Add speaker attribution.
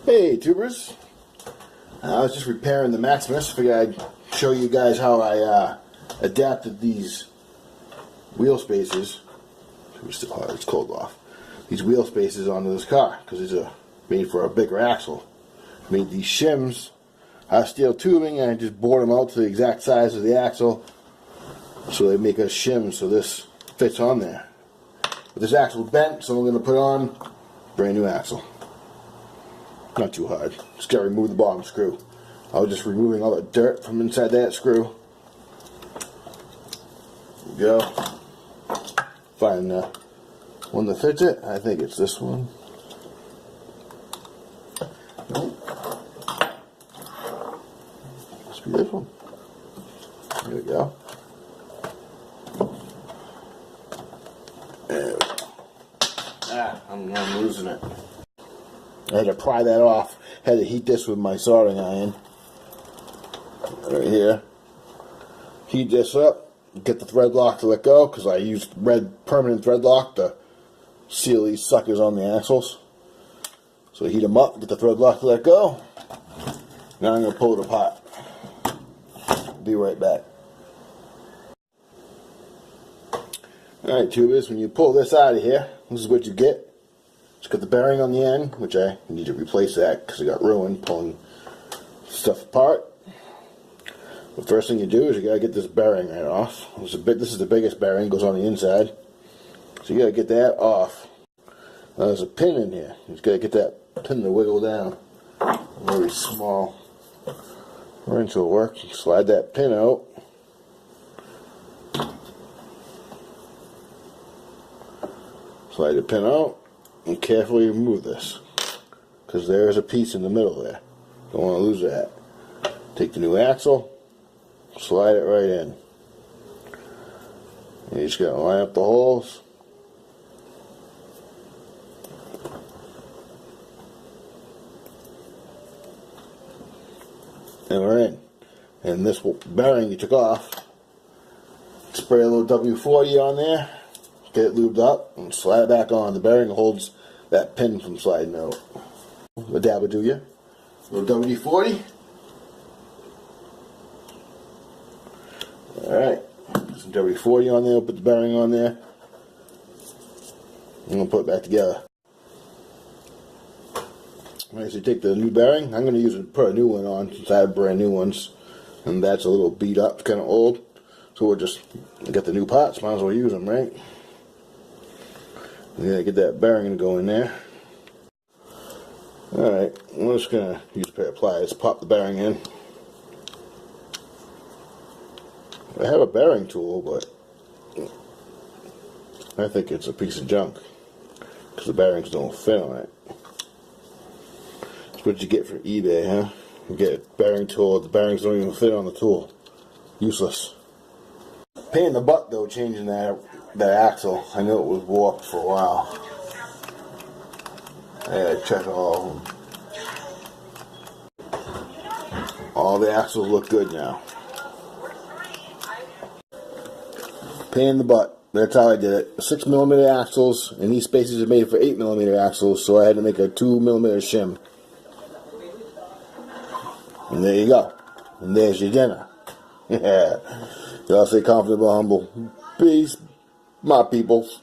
Speaker 1: Hey tubers, I was just repairing the Maximus. Figured I'd show you guys how I adapted these wheel spaces. It's still hard, it's cold off. These wheel spaces onto this car because these are made for a bigger axle. Made these shims out of steel tubing and I just bored them out to the exact size of the axle so they make a shim so this fits on there. But this axle bent, so I'm going to put on brand new axle. Not too hard. Just gotta remove the bottom screw. I was just removing all the dirt from inside that screw. There we go. Find the one that fits it. I think it's this one. Nope. Must be this one. There we go. There we go. I'm losing it. I had to pry that off. Had to heat this with my soldering iron. Right here. Heat this up. Get the thread lock to let go because I used red permanent thread lock to seal these suckers on the axles. So heat them up, get the thread lock to let go. Now I'm going to pull it apart. Be right back. Alright tubers, when you pull this out of here, this is what you get. Just got the bearing on the end, which I need to replace that because it got ruined pulling stuff apart. The first thing you do is you gotta get this bearing right off. This is the biggest bearing, goes on the inside. So you gotta get that off. Now there's a pin in here. You just gotta get that pin to wiggle down. Very small wrench will work. You slide that pin out. Slide the pin out. And carefully remove this because there's a piece in the middle there. Don't want to lose that. Take the new axle, slide it right in. And you just got to line up the holes. And we're in. And this bearing you took off, spray a little W40 on there. Get it lubed up and slide it back on. The bearing holds that pin from sliding out. A dab will do you. A little WD-40. Alright. Some WD-40 on there. Put the bearing on there. I'm going to put it back together. Alright, so you take the new bearing. I'm going to use it, put a new one on since I have brand new ones. And that's a little beat up. It's kind of old. So we'll just get the new parts. Might as well use them, right? Yeah, get that bearing to go in there. Alright, I'm just going to use a pair of pliers, pop the bearing in. I have a bearing tool, but I think it's a piece of junk because the bearings don't fit on it. That's what you get for eBay, huh? You get a bearing tool, the bearings don't even fit on the tool. Useless. Pain in the butt though, changing that axle. I know it was warped for a while. I had to check all of them. All the axles look good now. Pain in the butt. That's how I did it. 6mm axles, and these spaces are made for 8mm axles, so I had to make a 2mm shim. And there you go. And there's your dinner. Yeah. Y'all stay comfortable, humble. Peace, my peoples.